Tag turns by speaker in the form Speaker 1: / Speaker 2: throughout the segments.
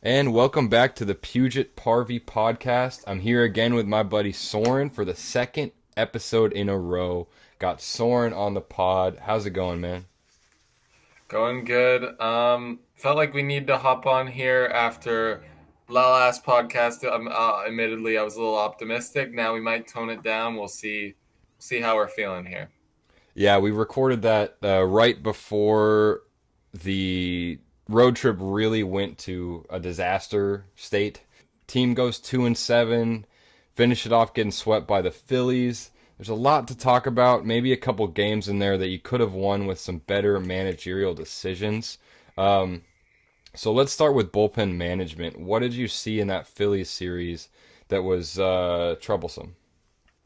Speaker 1: And welcome back to the Puget Parvy podcast. I'm here again with my buddy Soren for the second episode in a row. Got Soren on the pod. How's it going, man?
Speaker 2: Going good. Felt like we need to hop on here after the last podcast. Admittedly, I was a little optimistic. Now we might tone it down. We'll see how we're feeling here.
Speaker 1: Yeah, we recorded that right before the road trip really went to a disaster state. Team goes 2-7, finish it off getting swept by the Phillies. There's a lot to talk about. Maybe a couple games in there that you could have won with some better managerial decisions. Um, so let's start with bullpen management. What did you see in that Phillies series that was troublesome?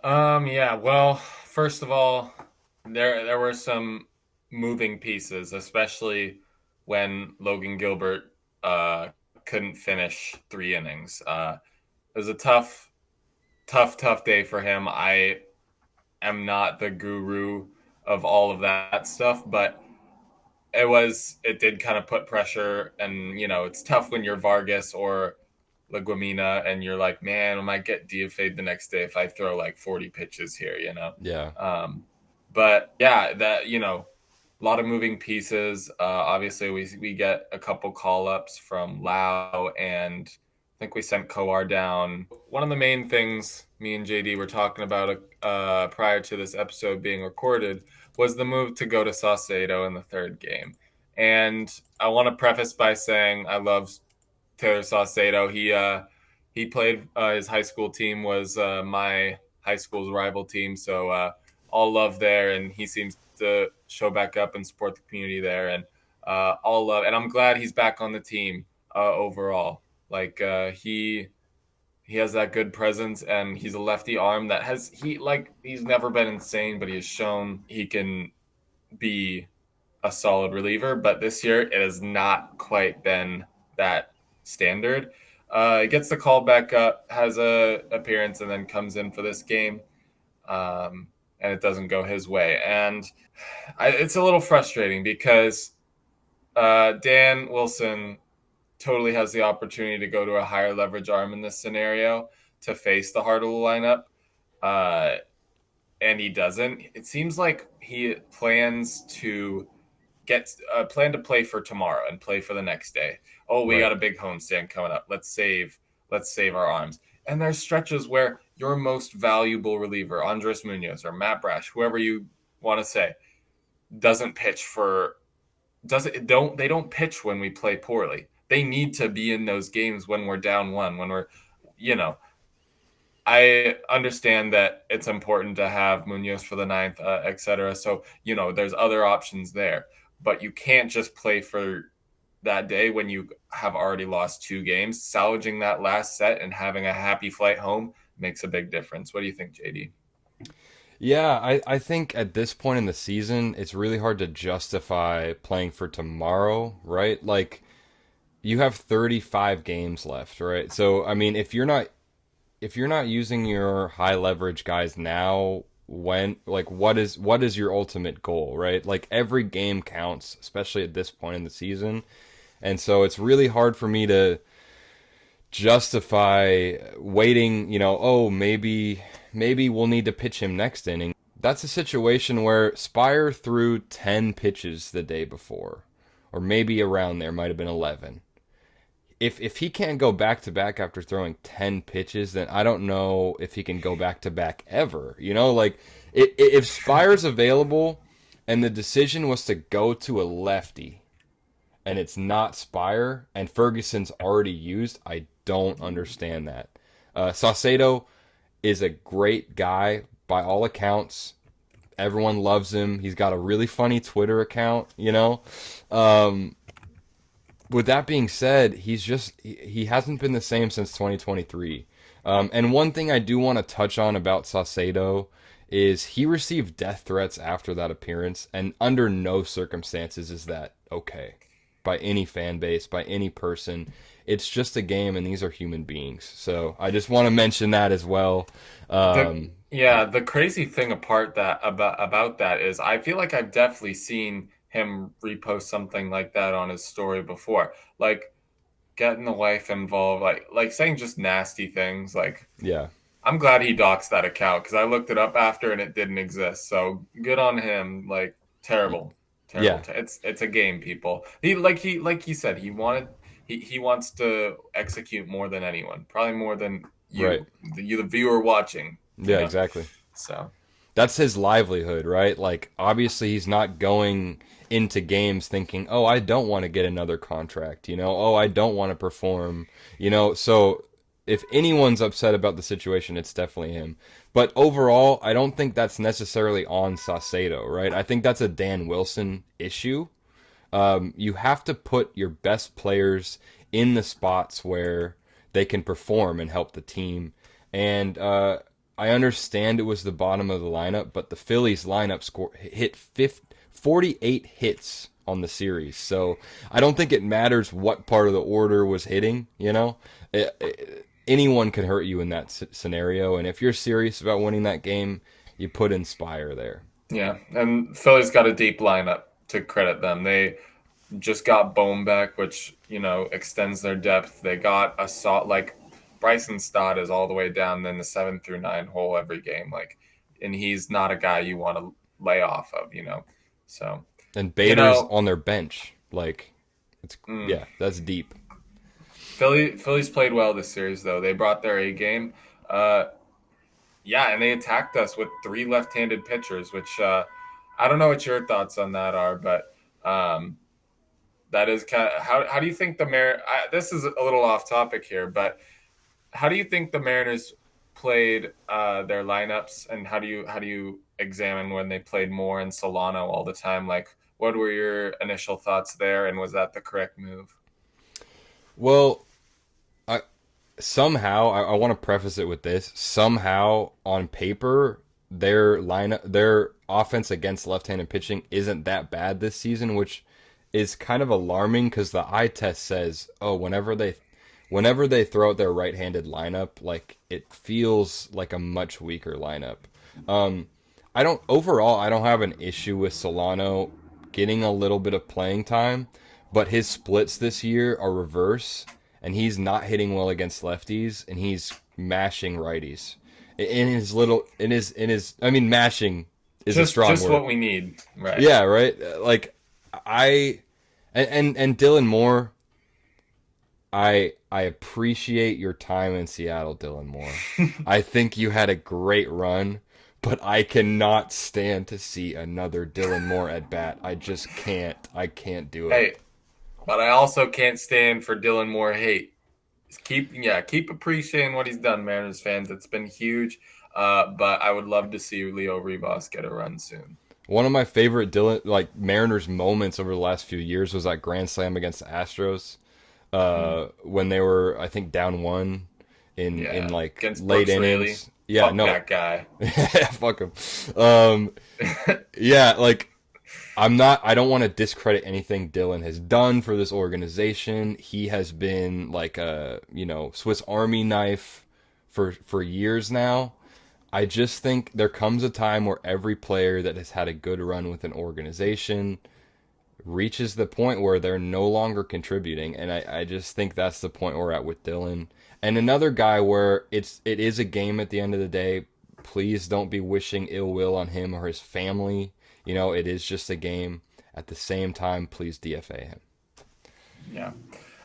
Speaker 2: Yeah. Well, first of all, there were some moving pieces, especially when Logan Gilbert uh couldn't finish 3 innings. It was a tough day for him. I am not the guru of all of that stuff, but it did kind of put pressure, and it's tough when you're Vargas or Leguimina and you're like, man, I might get DFA'd the next day if I throw like 40 pitches here.
Speaker 1: Yeah.
Speaker 2: But yeah, that a lot of moving pieces. Obviously, we get a couple call ups from Lau, and I think we sent Coar down. One of the main things me and JD were talking about prior to this episode being recorded was the move to go to Saucedo in the third game. And I want to preface by saying I love Taylor Saucedo. He played his high school team was my high school's rival team, so all love there, and he seems to show back up and support the community there, and all love. And I'm glad he's back on the team overall. Like he has that good presence, and he's a lefty arm that he's never been insane, but he has shown he can be a solid reliever. But this year it has not quite been that standard. He gets the call back up, has a appearance, and then comes in for this game. And it doesn't go his way. And it's a little frustrating because Dan Wilson totally has the opportunity to go to a higher leverage arm in this scenario to face the heart of the lineup. Uh, and he doesn't. It seems like he plans to plan to play for tomorrow and play for the next day. Oh, we
Speaker 1: Right.
Speaker 2: got a big homestand coming up. Let's save our arms. And there's stretches where your most valuable reliever, Andres Munoz or Matt Brash, whoever you want to say, doesn't pitch for doesn't don't they don't pitch when we play poorly. They need to be in those games when we're down one, when we're you know, I understand that it's important to have Munoz for the ninth, etc. So, there's other options there, but you can't just play for that day when you have already lost 2 games. Salvaging that last set and having a happy flight home makes a big difference. What do you think, JD?
Speaker 1: Yeah, I think at this point in the season, it's really hard to justify playing for tomorrow, right? Like you have 35 games left, right? So, I mean, if you're not using your high leverage guys now, when like what is your ultimate goal, right? Like every game counts, especially at this point in the season. And so it's really hard for me to justify waiting, oh, maybe we'll need to pitch him next inning. That's a situation where Spire threw 10 pitches the day before, or maybe around there, might have been 11. If he can't go back to back after throwing 10 pitches, then I don't know if he can go back to back ever. Like if Spire's available and the decision was to go to a lefty and it's not Spire and Ferguson's already used, I don't understand that. Saucedo is a great guy by all accounts. Everyone loves him. He's got a really funny Twitter account. Um, with that being said, he hasn't been the same since 2023. And one thing I do want to touch on about Saucedo is he received death threats after that appearance, and under no circumstances is that okay by any fan base, by any person. It's just a game, and these are human beings. So I just want to mention that as well.
Speaker 2: The
Speaker 1: Um,
Speaker 2: Yeah, the crazy thing apart that about that is I feel like I've definitely seen him repost something like that on his story before. Like getting the wife involved, like saying just nasty things. Like
Speaker 1: Yeah.
Speaker 2: I'm glad he doxed that account because I looked it up after and it didn't exist. So good on him. Like terrible, terrible.
Speaker 1: Yeah.
Speaker 2: It's a game, people. He said he wants to execute more than anyone, probably more than
Speaker 1: Right.
Speaker 2: the viewer watching. You
Speaker 1: Yeah,
Speaker 2: know,
Speaker 1: exactly.
Speaker 2: so
Speaker 1: That's his livelihood, right? Like, obviously, he's not going into games thinking, oh, I don't want to get another contract, oh, I don't want to perform, So, if anyone's upset about the situation, it's definitely him. But overall, I don't think that's necessarily on Saucedo, right? I think that's a Dan Wilson issue. You have to put your best players in the spots where they can perform and help the team. And I understand it was the bottom of the lineup, but the Phillies lineup hit 48 hits on the series. So I don't think it matters what part of the order was hitting, anyone can hurt you in that scenario. And if you're serious about winning that game, you put Inspire there.
Speaker 2: yeah, and Philly's got a deep lineup to credit them. They just got Bohm back, which extends their depth. They got a salt like Bryson Stott is all the way down in the 7 through 9 hole every game, like, and he's not a guy you want to lay off of. So
Speaker 1: And
Speaker 2: you
Speaker 1: Bader's
Speaker 2: know,
Speaker 1: on their bench. Like, it's
Speaker 2: mm,
Speaker 1: yeah, that's deep.
Speaker 2: Philly's played well this series though. They brought their A game. Uh, yeah, and they attacked us with three left-handed pitchers, which I don't know what your thoughts on that are, but. Um, That is kind of how do you think the this is a little off topic here, but how do you think the Mariners played their lineups, and how do you examine when they played Moore and Solano all the time? Like, what were your initial thoughts there, and was that the correct move?
Speaker 1: Well, I somehow I want to preface it with this. Somehow on paper, their offense against left-handed pitching isn't that bad this season, which is kind of alarming because the eye test says, oh, whenever they throw out their right-handed lineup, like it feels like a much weaker lineup. Um, I don't have an issue with Solano getting a little bit of playing time, but his splits this year are reverse, and he's not hitting well against lefties, and he's mashing righties. I mean, mashing is a strong
Speaker 2: Just
Speaker 1: word.
Speaker 2: what we need, right?
Speaker 1: Yeah, right. Like I and Dylan Moore, I appreciate your time in Seattle, Dylan Moore. I think you had a great run, but I cannot stand to see another Dylan Moore at bat. I just can't. I can't do it.
Speaker 2: Hey, but I also can't stand for Dylan Moore hate. Just keep appreciating what he's done, Mariners fans. It's been huge. But I would love to see Leo Rivas get a run soon.
Speaker 1: One of my favorite Dylan Mariners moments over the last few years was that grand slam against the Astros.
Speaker 2: Mm.
Speaker 1: When they were, I think, down one in
Speaker 2: Yeah,
Speaker 1: like
Speaker 2: against
Speaker 1: late
Speaker 2: Brooks Raley.
Speaker 1: innings. Yeah,
Speaker 2: Fuck
Speaker 1: no,
Speaker 2: that guy.
Speaker 1: fuck him. Yeah, like I don't want to discredit anything Dylan has done for this organization. He has been like a Swiss Army knife for years now. I just think there comes a time where every player that has had a good run with an organization reaches the point where they're no longer contributing, and I just think that's the point we're at with Dylan. And another guy where it is a game at the end of the day. Please don't be wishing ill will on him or his family. It is just a game. At the same time, please DFA him.
Speaker 2: Yeah.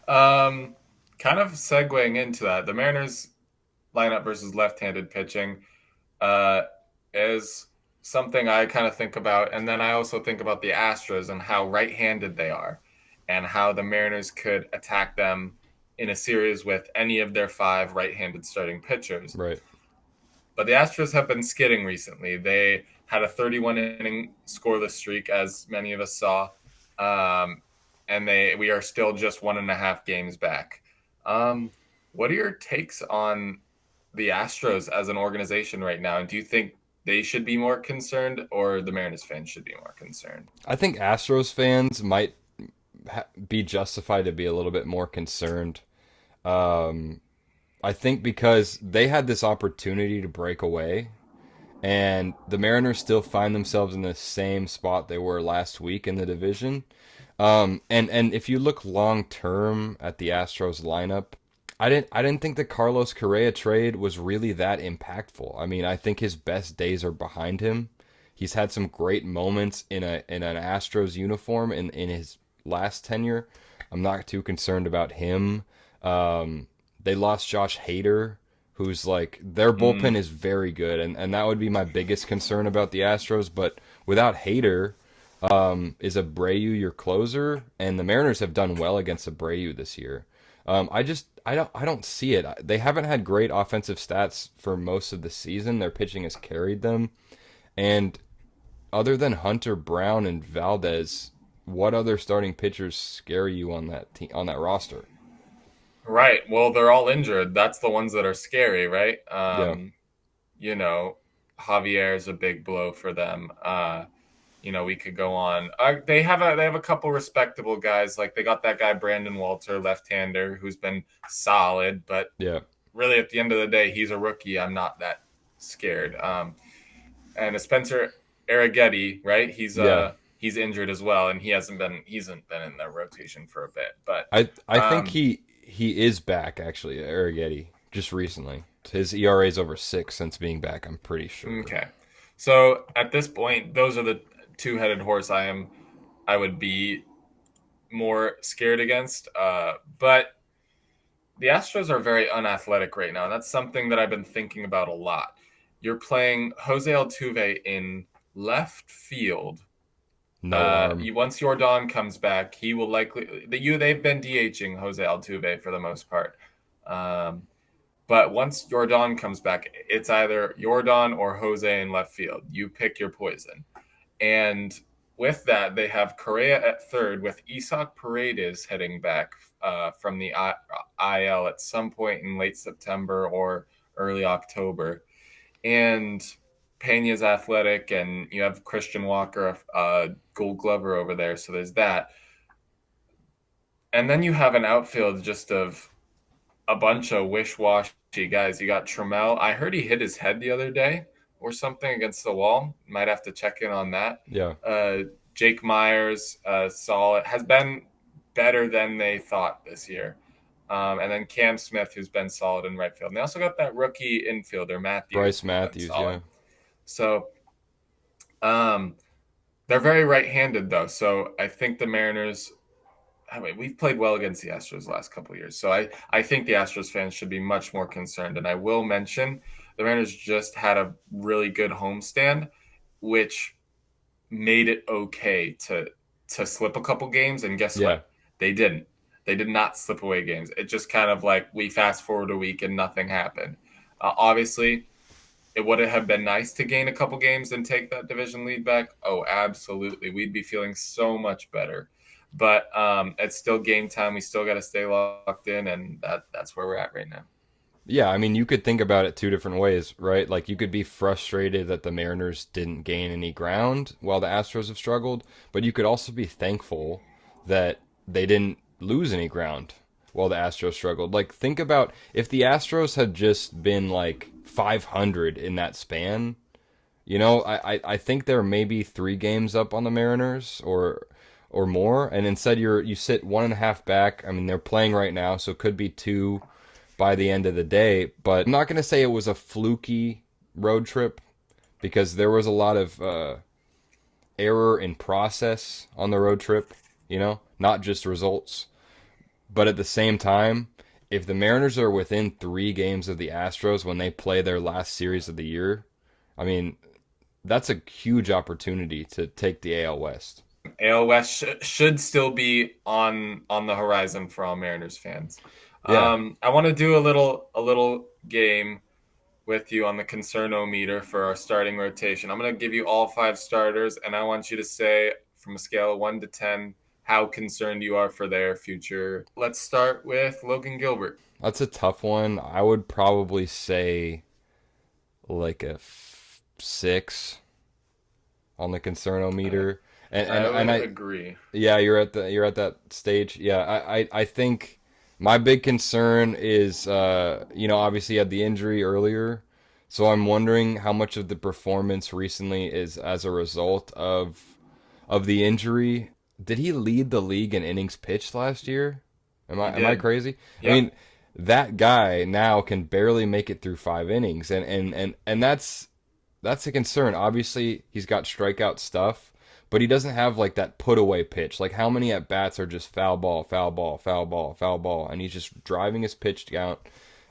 Speaker 2: Um, Kind of segueing into that, the Mariners lineup versus left-handed pitching uh, is something I kind of think about, and then I also think about the Astros and how right-handed they are, and how the Mariners could attack them in a series with any of their five right-handed starting pitchers.
Speaker 1: Right.
Speaker 2: But the Astros have been skidding recently. They had a 31 inning scoreless streak, as many of us saw, um, and we are still just 1.5 games back. Um, what are your takes on the Astros as an organization right now? And do you think they should be more concerned, or the Mariners fans should be more concerned?
Speaker 1: I think Astros fans might be justified to be a little bit more concerned. Um, I think because they had this opportunity to break away, and the Mariners still find themselves in the same spot they were last week in the division. And if you look long term at the Astros lineup, I didn't think the Carlos Correa trade was really that impactful. I mean, I think his best days are behind him. He's had some great moments in an Astros uniform in his last tenure. I'm not too concerned about him. They lost Josh Hader, who's like their bullpen
Speaker 2: Mm,
Speaker 1: is very good, and that would be my biggest concern about the Astros. But without Hader, is Abreu your closer? And the Mariners have done well against Abreu this year. I don't see it. They haven't had great offensive stats for most of the season. Their pitching has carried them. And other than Hunter Brown and Valdez, what other starting pitchers scare you on that team, on that roster?
Speaker 2: right. Well, they're all injured. That's the ones that are scary, right?
Speaker 1: Yeah,
Speaker 2: You know, Javier is a big blow for them. We could go on. They have a couple respectable guys. Like they got that guy Brandon Walter, left-hander, who's been solid, but
Speaker 1: yeah,
Speaker 2: really at the end of the day, he's a rookie. I'm not that scared. And a Spencer Arrighetti, right?
Speaker 1: yeah.
Speaker 2: He's injured as well, and he hasn't been in their rotation for a bit. But
Speaker 1: I think
Speaker 2: um,
Speaker 1: he is back actually, Arrighetti, just recently. His ERA is over 6 since being back. I'm pretty sure.
Speaker 2: okay, so at this point, those are the two-headed horse I would be more scared against. But the Astros are very unathletic right now. And that's something that I've been thinking about a lot. You're playing Jose Altuve in left field.
Speaker 1: No arm.
Speaker 2: Once Jordan comes back, he will likely they've been DHing Jose Altuve for the most part. Um, but once Jordan comes back, it's either Jordan or Jose in left field. You pick your poison. And with that, they have Correa at third with Isak Paredes heading back from the IL at some point in late September or early October. And Pena's athletic, and you have Christian Walker, Gold Glover over there. So there's that. And then you have an outfield just of a bunch of wish-washy guys. You got Trammell. I heard he hit his head the other day or something against the wall. Might have to check in on that.
Speaker 1: Yeah.
Speaker 2: Uh, Jake Myers, solid, has been better than they thought this year. And then Cam Smith, who's been solid in right field. And they also got that rookie infielder, Matthews,
Speaker 1: Bryce
Speaker 2: who's been
Speaker 1: Matthews,
Speaker 2: solid.
Speaker 1: yeah.
Speaker 2: So um, they're very right-handed, though. So I think the Mariners I mean, we've played well against the Astros the last couple of years. So I think the Astros fans should be much more concerned. And I will mention the Mariners just had a really good homestand, which made it okay to slip a couple games. And guess
Speaker 1: Yeah.
Speaker 2: what? They didn't. They did not slip away games. It just kind of like we fast forward a week and nothing happened. Obviously, it would have been nice to gain a couple games and take that division lead back. Oh, absolutely. We'd be feeling so much better. But it's still game time. We still got to stay locked in, and that's where we're at right now.
Speaker 1: Yeah, I mean, you could think about it two different ways, right? Like you could be frustrated that the Mariners didn't gain any ground while the Astros have struggled, but you could also be thankful that they didn't lose any ground while the Astros struggled. Like think about if the Astros had just been like 500 in that span, I think they're maybe 3 games up on the Mariners or more, and instead you sit 1.5 back. I mean, they're playing right now, so it could be 2 by the end of the day. But I'm not going to say it was a fluky road trip because there was a lot of error in process on the road trip, not just results. But at the same time, if the Mariners are within 3 games of the Astros when they play their last series of the year, I mean, that's a huge opportunity to take the AL West.
Speaker 2: AL West should still be on the horizon for all Mariners fans.
Speaker 1: Yeah,
Speaker 2: I want to do a little game with you on the concernometer for our starting rotation. I'm going to give you all 5 starters, and I want you to say from a scale of 1 to 10 how concerned you are for their future. Let's start with Logan Gilbert.
Speaker 1: that's a tough one. I would probably say like a 6 on the
Speaker 2: I,
Speaker 1: concernometer. And
Speaker 2: I
Speaker 1: and
Speaker 2: would
Speaker 1: and I
Speaker 2: agree.
Speaker 1: yeah, you're at that stage. Yeah, I think my big concern is obviously he had the injury earlier, so I'm wondering how much of the performance recently is as a result of the injury. did he lead the league in innings pitched last year?
Speaker 2: He
Speaker 1: Am I
Speaker 2: did.
Speaker 1: crazy? I
Speaker 2: Yep.
Speaker 1: mean, that guy now can barely make it through 5 innings, and that's a concern. Obviously, he's got strikeout stuff, but he doesn't have like that put away pitch. Like how many at bats are just foul ball, foul ball, foul ball, foul ball, and he's just driving his pitch count.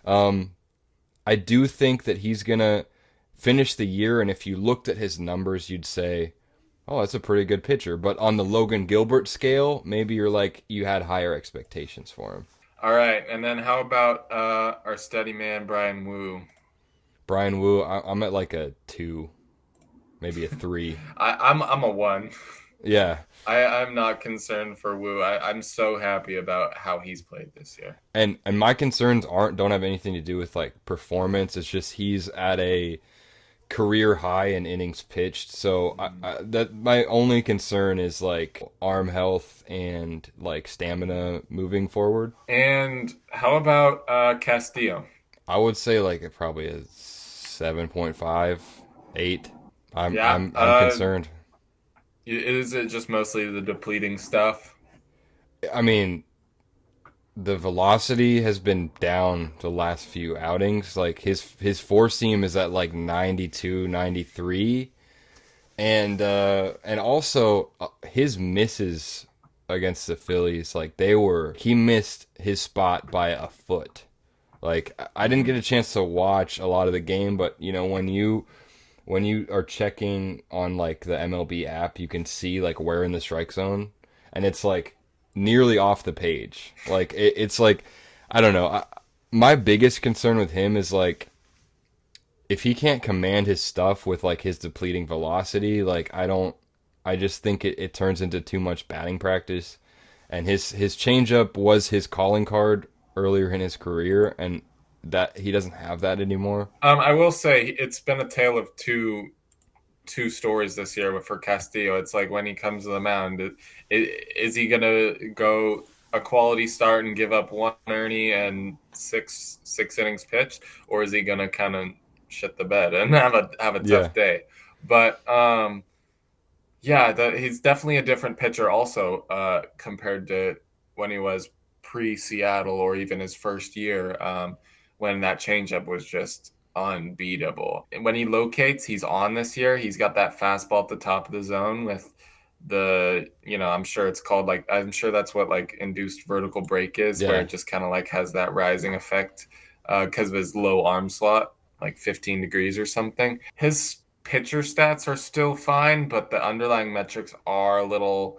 Speaker 1: Um, I do think that he's gonna finish the year, and if you looked at his numbers, you'd say, "Oh, that's a pretty good pitcher." But on the Logan Gilbert scale, maybe you're like you had higher expectations for him.
Speaker 2: All right. And then how about our steady man Brian Wu?
Speaker 1: Brian Wu, I'm at like a 2, maybe a 3.
Speaker 2: I'm a one.
Speaker 1: Yeah,
Speaker 2: I'm not concerned for Wu. I'm so happy about how he's played this year.
Speaker 1: and my concerns aren't don't have anything to do with like performance. It's just he's at a career high in innings pitched. So that my only concern is like arm health and like stamina moving forward.
Speaker 2: And how about Castillo?
Speaker 1: I would say like it probably is 7.5, 8. I'm
Speaker 2: Yeah.
Speaker 1: I'm I'm concerned.
Speaker 2: Is it just mostly the depleting stuff?
Speaker 1: I mean, the velocity has been down the last few outings. Like his four seam is at like 92, 93, and also his misses against the Phillies, like he missed his spot by a foot. Like I didn't get a chance to watch a lot of the game, but you know when you are checking on like the MLB app, you can see like where in the strike zone, and it's like nearly off the page. Like it's like I don't know. My biggest concern with him is like if he can't command his stuff with like his depleting velocity, like I don't. I just think it turns into too much batting practice, and his changeup was his calling card earlier in his career, and that he doesn't have that anymore.
Speaker 2: I will say it's been a tale of two stories this year for Castillo. It's like when he comes to the mound, is he gonna go a quality start and give up one earney and six innings pitched, or is he gonna kind of shit the bed and have a
Speaker 1: Yeah.
Speaker 2: tough day? But yeah, he's definitely a different pitcher also compared to when he was pre Seattle or even his first year when that changeup was just unbeatable. And when he locates, he's on this year. He's got that fastball at the top of the zone with I'm sure it's called like, I'm sure that's what like induced vertical break is, where
Speaker 1: Yeah.
Speaker 2: it just kind of like has that rising effect because of his low arm slot, like 15 degrees or something. His pitcher stats are still fine, but the underlying metrics are a little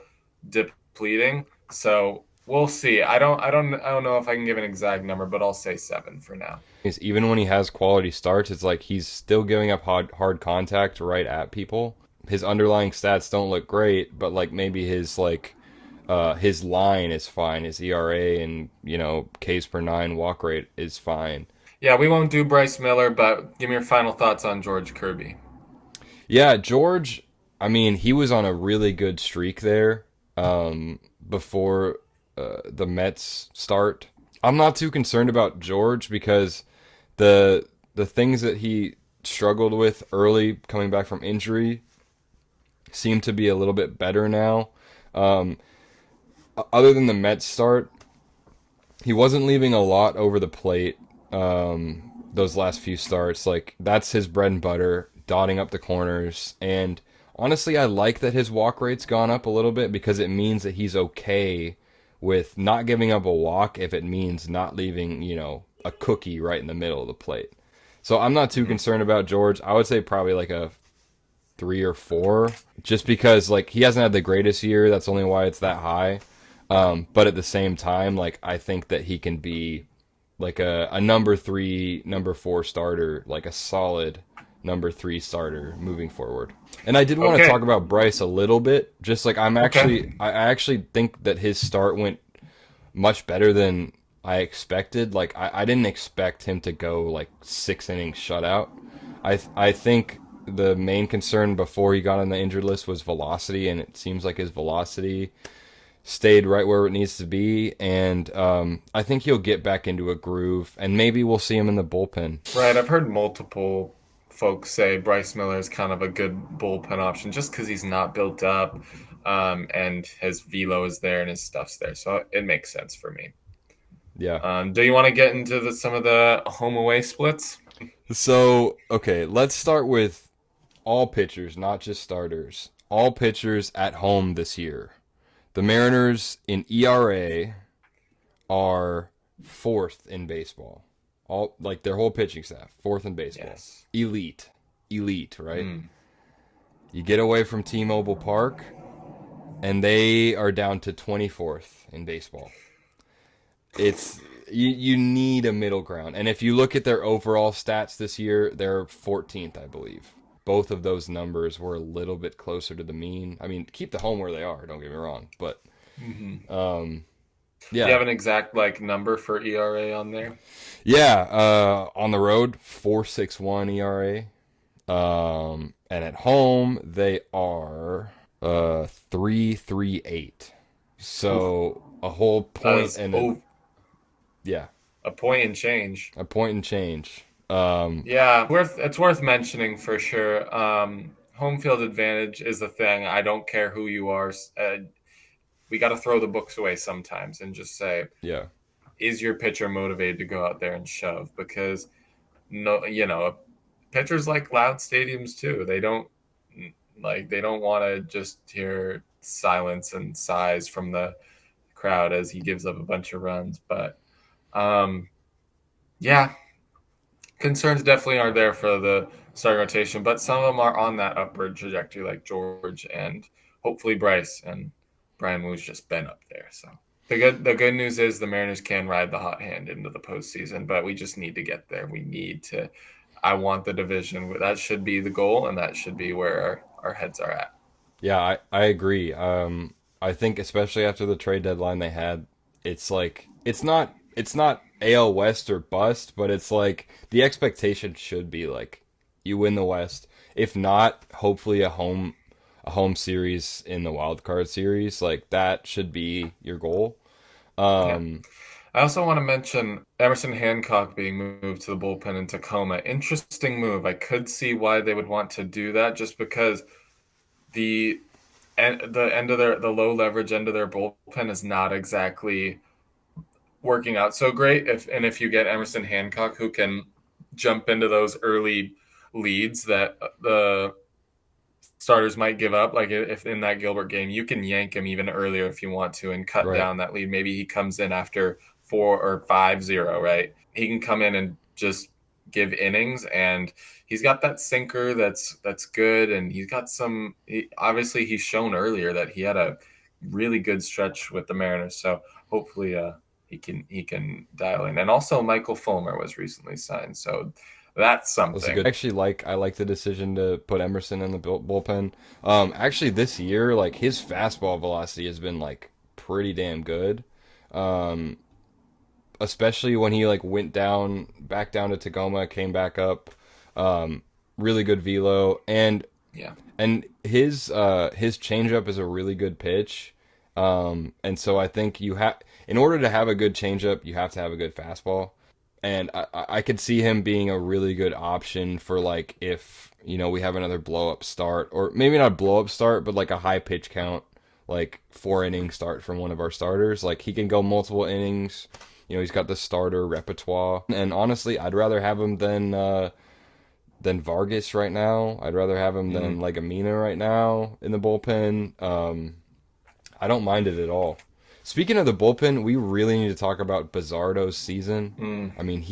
Speaker 2: depleting. So we'll see. I don't know if I can give an exact number, but I'll say 7 for now.
Speaker 1: Is even when he has quality starts, it's like he's still giving up hard contact right at people. His underlying stats don't look great, but like maybe his line is fine. His ERA and Ks per nine walk rate is fine.
Speaker 2: Yeah, we won't do Bryce Miller, but give me your final thoughts on George Kirby.
Speaker 1: Yeah, George. I mean, he was on a really good streak there before the Mets start. I'm not too concerned about George because the things that he struggled with early coming back from injury seem to be a little bit better now. Um, Other than the Mets start, he wasn't leaving a lot over the plate. Those last few starts, like that's his bread and butter, dotting up the corners. And honestly, I like that his walk rate's gone up a little bit because it means that he's okay with not giving up a walk if it means not leaving, a cookie right in the middle of the plate. So I'm not too concerned about George. I would say probably like a 3 or 4, just because like he hasn't had the greatest year. That's only why it's that high. But at the same time, like I think that he can be like a number 3, number 4 starter, like a solid number 3 starter moving forward. And I did want to
Speaker 2: Okay.
Speaker 1: talk about Bryce a little bit. Just like
Speaker 2: Okay.
Speaker 1: I actually think that his start went much better than I expected. Like I didn't expect him to go like 6 innings shutout. I think the main concern before he got on the injured list was velocity, and it seems like his velocity stayed right where it needs to be. And I think he'll get back into a groove, and maybe we'll see him in the bullpen.
Speaker 2: Right. I've heard multiple folks say Bryce Miller is kind of a good bullpen option just because he's not built up. and his velo is there and his stuff's there, so it makes sense for me.
Speaker 1: Yeah.
Speaker 2: Do you want to get into some of the home away splits?
Speaker 1: So, okay, let's start with all pitchers, not just starters. All pitchers at home this year. The Mariners in ERA are fourth in baseball. All like their whole pitching staff, fourth in baseball.
Speaker 2: Yes.
Speaker 1: Elite. Elite, right?
Speaker 2: Mm.
Speaker 1: You get away from T-Mobile Park and they are down to 24th in baseball. It's you need a middle ground. And if you look at their overall stats this year, they're 14th, I believe. Both of those numbers were a little bit closer to the mean. I mean, keep the home where they are, don't get me wrong, but
Speaker 2: Mm-hmm.
Speaker 1: um
Speaker 2: Do you
Speaker 1: yeah.
Speaker 2: have an exact like number for ERA on there?
Speaker 1: Yeah, on the road 4.61 ERA. And at home they are 3.38.
Speaker 2: Oof,
Speaker 1: So a whole
Speaker 2: that
Speaker 1: point
Speaker 2: is
Speaker 1: and a yeah,
Speaker 2: a point and change.
Speaker 1: a point and change.
Speaker 2: Yeah, it's worth mentioning for sure. Home field advantage is a thing. I don't care who you are. We got to throw the books away sometimes and just say,
Speaker 1: Yeah.
Speaker 2: is your pitcher motivated to go out there and shove? Because no, pitchers like loud stadiums too. They don't want to just hear silence and sighs from the crowd as he gives up a bunch of runs. But um, yeah, concerns definitely are there for the starting rotation, but some of them are on that upward trajectory, like George and hopefully Bryce, and Brian Woo's just been up there. So the good news is the Mariners can ride the hot hand into the postseason, but we just need to get there. We need to. I want the division. That should be the goal, and that should be where our heads are at.
Speaker 1: Yeah, I agree. I think especially after the trade deadline they had, it's like it's not AL West or bust, but it's like the expectation should be like you win the West. If not, hopefully a home series in the wild card series. Like that should be your goal.
Speaker 2: Yeah.
Speaker 1: Um,
Speaker 2: I also want to mention Emerson Hancock being moved to the bullpen in Tacoma. Interesting move. I could see why they would want to do that, just because the the end of the low leverage end of their bullpen is not exactly working out so great. If you get Emerson Hancock, who can jump into those early leads that the starters might give up, like if in that Gilbert game, you can yank him even earlier if you want to and cut
Speaker 1: right.
Speaker 2: down that lead. Maybe he comes in after 4 or 5-0, right? He can come in and just give innings, and he's got that sinker that's good, and he's got some. Obviously, he's shown earlier that he had a really good stretch with the Mariners, so hopefully, he can dial in. And also, Michael Fulmer was recently signed, so that's
Speaker 1: That's a
Speaker 2: something.
Speaker 1: good. I like the decision to put Emerson in the bullpen. Actually, this year, like his fastball velocity has been like pretty damn good. Um, Especially when he like went down back down to Tacoma, came back up. Um, really good velo
Speaker 2: Yeah.
Speaker 1: and his changeup is a really good pitch. And so I think you have in order to have a good changeup, you have to have a good fastball. And I could see him being a really good option for like if we have another blow up start or maybe not a blow up start, but like a high pitch count, like 4 inning start from one of our starters. Like he can go multiple innings. He's got the starter repertoire. And honestly, I'd rather have him than Vargas right now. I'd rather have him than
Speaker 2: Mm.
Speaker 1: like Amina right now in the bullpen. I don't mind it at all. Speaking of the bullpen, we really need to talk about Bizardo's season.
Speaker 2: Mm.
Speaker 1: I mean,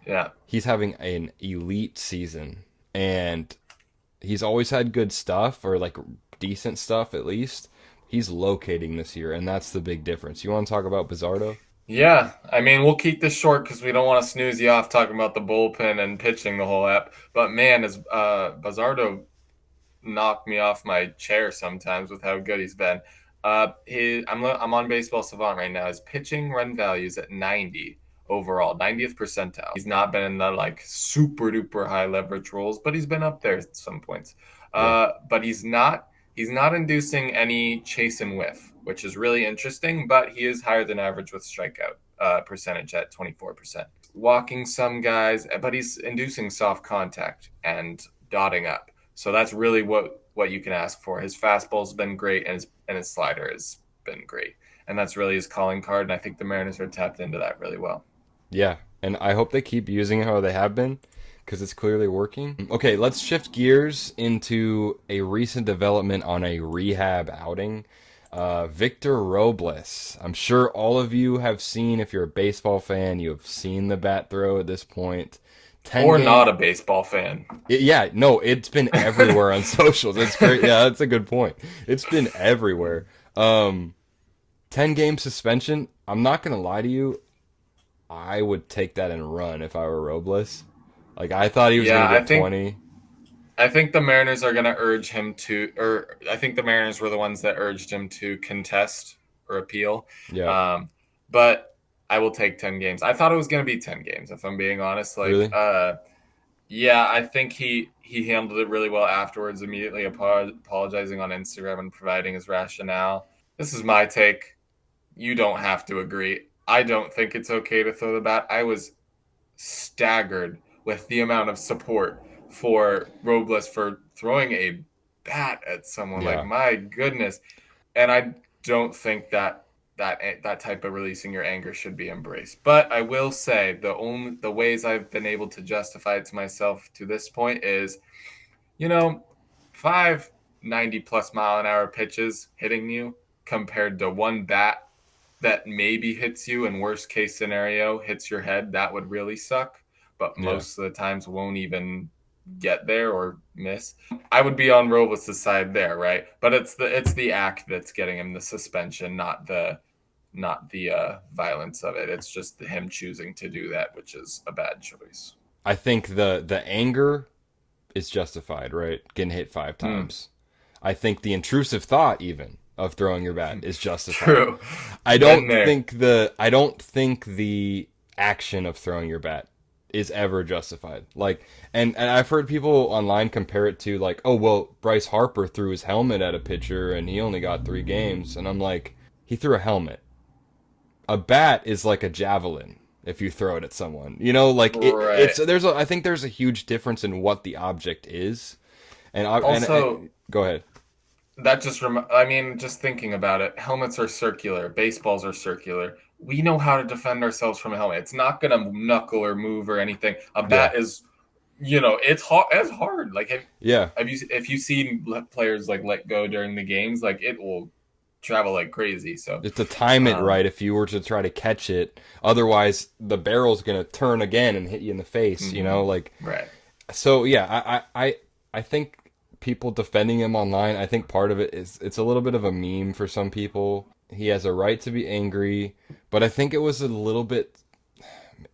Speaker 2: Yeah.
Speaker 1: he's having an elite season, and he's always had good stuff or like decent stuff at least. He's locating this year, and that's the big difference. You want to talk about Bizardo?
Speaker 2: Yeah, I mean, we'll keep this short because we don't want to snooze you off talking about the bullpen and pitching the whole app. But man, is Bazardo knocked me off my chair sometimes with how good he's been. I'm on Baseball Savant right now. His pitching run value is at 90 overall, 90th percentile. He's not been in the like super duper high leverage roles, but he's been up there at some points.
Speaker 1: Yeah.
Speaker 2: But he's not inducing any chase and whiff, which is really interesting. But he is higher than average with strikeout percentage at 24%. Walking some guys, but he's inducing soft contact and dotting up. So that's really what what you can ask for. His fastball's been great, and his slider has been great, and that's really his calling card. And I think the Mariners are tapped into that really well.
Speaker 1: Yeah, and I hope they keep using it how they have been because it's clearly working. Okay, let's shift gears into a recent development on a rehab outing. Victor Robles. I'm sure all of you have seen, if you're a baseball fan, you have seen the bat throw at this point. 10
Speaker 2: Or
Speaker 1: game.
Speaker 2: not a baseball fan.
Speaker 1: Yeah, no, it's been everywhere on socials. It's great. Yeah, that's a good point. It's been everywhere. 10-game suspension. I'm not going to lie to you. I would take that and run if I were Robles. Like, I thought he was going
Speaker 2: Yeah,
Speaker 1: to get 20.
Speaker 2: I think the Mariners are going to urge him to, or I think the Mariners were the ones that urged him to contest or appeal.
Speaker 1: Yeah.
Speaker 2: But I will take 10 games. I thought it was going to be 10 games, if I'm being honest.
Speaker 1: Really?
Speaker 2: Yeah, I think he handled it really well afterwards, immediately apologizing on Instagram and providing his rationale. This is my take. You don't have to agree. I don't think it's okay to throw the bat. I was staggered with the amount of support for Robles for throwing a bat at someone. Like,
Speaker 1: Yeah.
Speaker 2: my goodness. And I don't think that type of releasing your anger should be embraced. But I will say the ways I've been able to justify it to myself to this point is, you know, 5 90+ mile an hour pitches hitting you compared to one bat that maybe hits you, and worst case scenario hits your head, that would really suck. But
Speaker 1: Yeah.
Speaker 2: most of the times won't even get there or miss. I would be on Robles' side there, right? But it's the act that's getting him the suspension, not the violence of it. It's just him choosing to do that, which is a bad choice.
Speaker 1: I think the anger is justified, right? Getting hit 5 times. I think the intrusive thought even of throwing your bat is justified.
Speaker 2: True.
Speaker 1: I
Speaker 2: Been
Speaker 1: don't
Speaker 2: there.
Speaker 1: think the action of throwing your bat is ever justified. Like, and I've heard people online compare it to, like, oh well, Bryce Harper threw his helmet at a pitcher and he only got 3 games, and I'm like, he threw a helmet. A bat is like a javelin if you throw it at someone. You know, like
Speaker 2: Right.
Speaker 1: I think there's a huge difference in what the object is.
Speaker 2: Also,
Speaker 1: Go ahead.
Speaker 2: that just I mean, just thinking about it, helmets are circular, baseballs are circular. We know how to defend ourselves from a helmet. It's not going to knuckle or move or anything. A
Speaker 1: Yeah.
Speaker 2: bat is, it's hard. It's hard. Like,
Speaker 1: Yeah.
Speaker 2: if you've seen players like let go during the games, like, it will travel like crazy. So,
Speaker 1: Just to time it
Speaker 2: um,
Speaker 1: right if you were to try to catch it. Otherwise, the barrel's going to turn again and hit you in the face, you know? Like,
Speaker 2: right.
Speaker 1: so yeah, I think people defending him online, I think part of it is it's a little bit of a meme for some people. He has a right to be angry, but I think it was a little bit,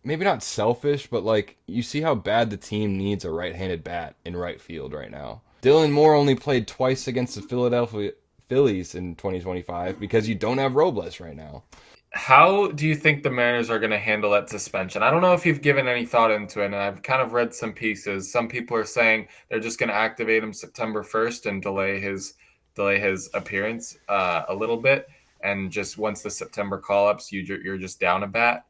Speaker 1: maybe not selfish, but like, you see how bad the team needs a right-handed bat in right field right now. Dylan Moore only played twice against the Philadelphia Phillies in 2025 because you don't have Robles right now.
Speaker 2: How do you think the Mariners are going to handle that suspension? I don't know if you've given any thought into it, and I've kind of read some pieces. Some people are saying they're just going to activate him September 1st and delay his appearance a little bit, and just once the September call-ups, you're just down a bat,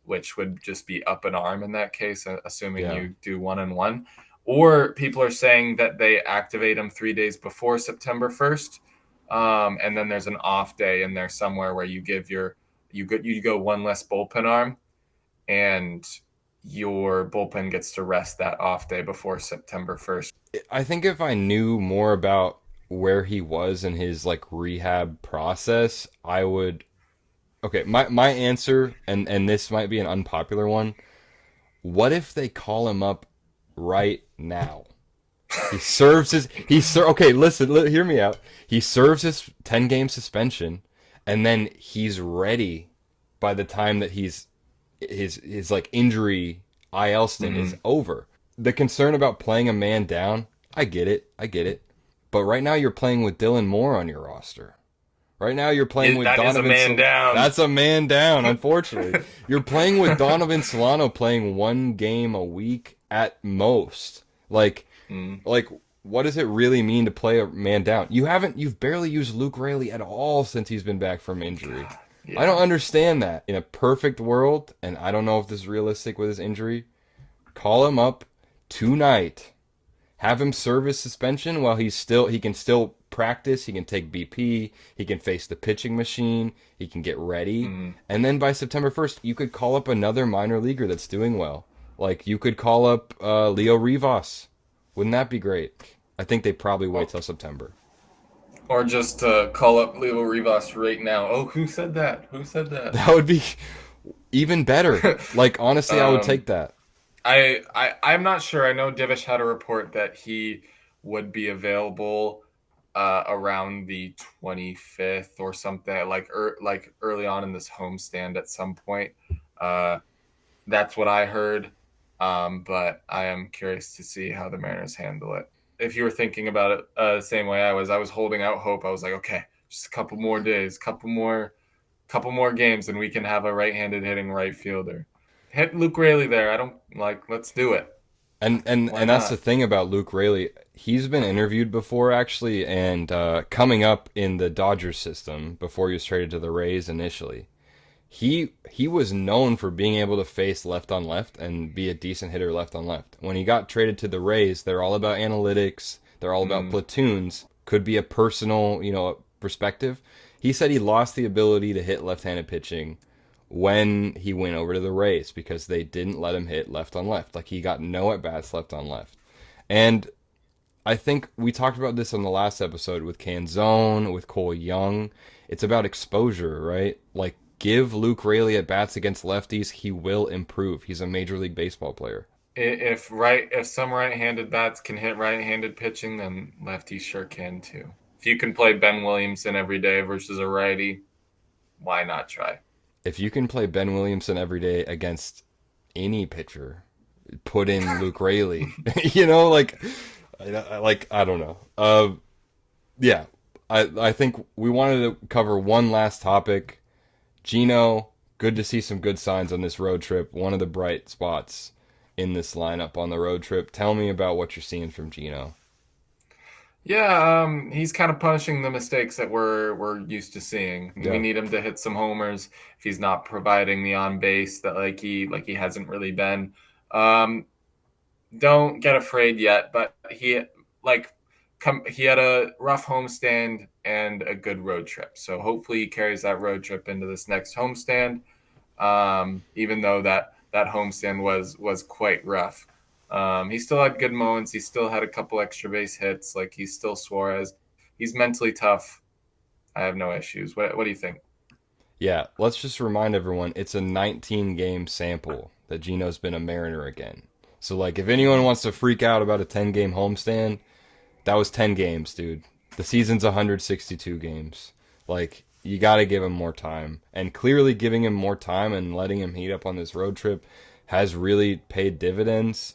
Speaker 2: which would just be up an arm in that case, assuming
Speaker 1: Yeah.
Speaker 2: you do 1-1. Or people are saying that they activate him 3 days before September 1st. And then there's an off day in there somewhere where you go one less bullpen arm, and your bullpen gets to rest that off day before September 1st.
Speaker 1: I think if I knew more about where he was in his like rehab process, I would. Okay, my answer, and this might be an unpopular one. What if they call him up right now? Okay, listen, hear me out. He serves his 10-game suspension, and then he's ready by the time that his like injury IL stint is over. The concern about playing a man down, I get it. But right now you're playing with Dylan Moore on your roster. Right now you're playing with
Speaker 2: That is a
Speaker 1: Donovan.
Speaker 2: man down.
Speaker 1: That's a man down, unfortunately. You're playing with Donovan Solano playing 1 game a week at most. Like, what does it really mean to play a man down? You've barely used Luke Raley at all since he's been back from injury.
Speaker 2: Yeah.
Speaker 1: I don't understand that. In a perfect world, and I don't know if this is realistic with his injury, call him up tonight Have him serve his suspension while he can still practice, he can take BP, he can face the pitching machine, he can get ready.
Speaker 2: Mm.
Speaker 1: And then by September 1st, you could call up another minor leaguer that's doing well. Like you could call up Leo Rivas. Wouldn't that be great? I think they probably wait till September.
Speaker 2: Or just call up Leo Rivas right now. Oh, who said that? Who said that?
Speaker 1: That would be even better. Like honestly, I would
Speaker 2: um,
Speaker 1: take that.
Speaker 2: I'm not sure. I know Divish had a report that he would be available around the 25th or something, like early on in this homestand at some point. Uh, that's what I heard. But I am curious to see how the Mariners handle it. If you were thinking about it the same way I was holding out hope. I was like, okay, just a couple more days, couple more games, and we can have a right-handed hitting right fielder. Hit Luke Raley there. I don't like. Let's do it. Why
Speaker 1: And that's the
Speaker 2: not?
Speaker 1: thing about Luke Raley. He's been interviewed before actually, and coming up in the Dodgers system before he was traded to the Rays initially. He was known for being able to face left on left and be a decent hitter left on left. When he got traded to the Rays, they're all about analytics. They're all about
Speaker 2: Mm,
Speaker 1: platoons. Could be a personal, perspective. He said he lost the ability to hit left-handed pitching when he went over to the Rays because they didn't let him hit left on left. Like he got no at bats left on left. And I think we talked about this on the last episode with Canzone, with Cole Young. It's about exposure, right? Like give Luke Raley at bats against lefties, he will improve. He's a major league baseball player.
Speaker 2: if some right-handed bats can hit right-handed pitching, then lefties sure can too. If you can play Ben Williamson every day versus a righty, why not try?
Speaker 1: If you can play Ben Williamson every day against any pitcher, put in Luke Raley. Like I don't know. Yeah, I think we wanted to cover one last topic. Gino, good to see some good signs on this road trip. One of the bright spots in this lineup on the road trip. Tell me about what you're seeing from Gino.
Speaker 2: Yeah, he's kind of punishing the mistakes that we're used to seeing. We
Speaker 1: Yeah.
Speaker 2: need him to hit some homers if he's not providing the on base that like he hasn't really been. Um, don't get afraid yet, but he had a rough homestand and a good road trip. So hopefully he carries that road trip into this next homestand. Even though that homestand was quite rough. He still had good moments. He still had a couple extra base hits. Like he's still Suarez. He's mentally tough. I have no issues. What do you think?
Speaker 1: Yeah, let's just remind everyone it's a 19 game sample that Gino's been a Mariner again. So like if anyone wants to freak out about a 10 game homestand, that was 10 games, dude. The season's 162 games. Like, you got to give him more time. And clearly, giving him more time and letting him heat up on this road trip has really paid dividends.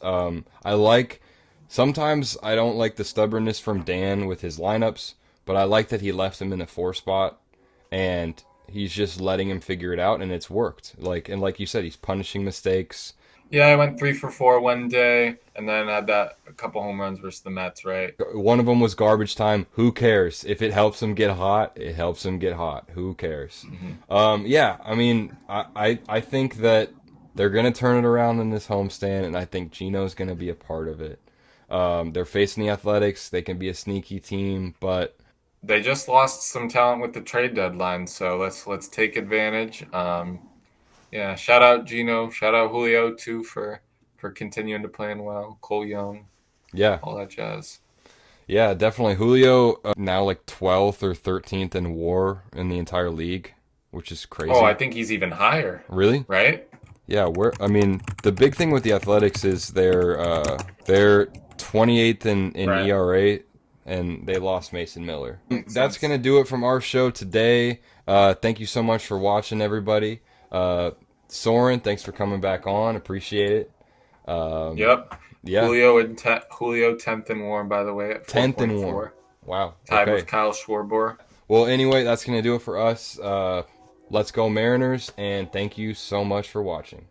Speaker 1: Sometimes I don't like the stubbornness from Dan with his lineups, but I like that he left him in the four spot and he's just letting him figure it out, and it's worked. Like you said, he's punishing mistakes.
Speaker 2: Yeah, I went 3 for 4 one day, and then had that a couple home runs versus the Mets. Right?
Speaker 1: One of them was garbage time. Who cares? If it helps him get hot, it helps him get hot. Who cares?
Speaker 2: Mm-hmm.
Speaker 1: Yeah, I mean, I think that they're going to turn it around in this homestand, and I think Gino's going to be a part of it. They're facing the Athletics. They can be a sneaky team, but
Speaker 2: They just lost some talent with the trade deadline, so let's take advantage. Yeah, shout out Gino, shout out Julio too for continuing to playing well. Cole Young,
Speaker 1: yeah,
Speaker 2: all that jazz.
Speaker 1: yeah, definitely. Julio now like 12th or 13th in WAR in the entire league, which is
Speaker 2: Oh, I
Speaker 1: crazy.
Speaker 2: think he's even higher,
Speaker 1: Really?
Speaker 2: right?
Speaker 1: Yeah, I mean, the big thing with the Athletics is they're 28th in
Speaker 2: Right.
Speaker 1: ERA, and they lost Mason Miller.
Speaker 2: Makes
Speaker 1: That's
Speaker 2: sense.
Speaker 1: gonna do it from our show today. Thank you so much for watching, everybody. Soren, thanks for coming back on. Appreciate it. Um,
Speaker 2: Yep.
Speaker 1: yeah,
Speaker 2: Julio 10th and warm, by the way, at
Speaker 1: 10th and warm.
Speaker 2: 4.4.
Speaker 1: Wow.
Speaker 2: Tied with
Speaker 1: Okay.
Speaker 2: Kyle Schwarber.
Speaker 1: Well, anyway, that's gonna do it for us. Let's go Mariners, and thank you so much for watching.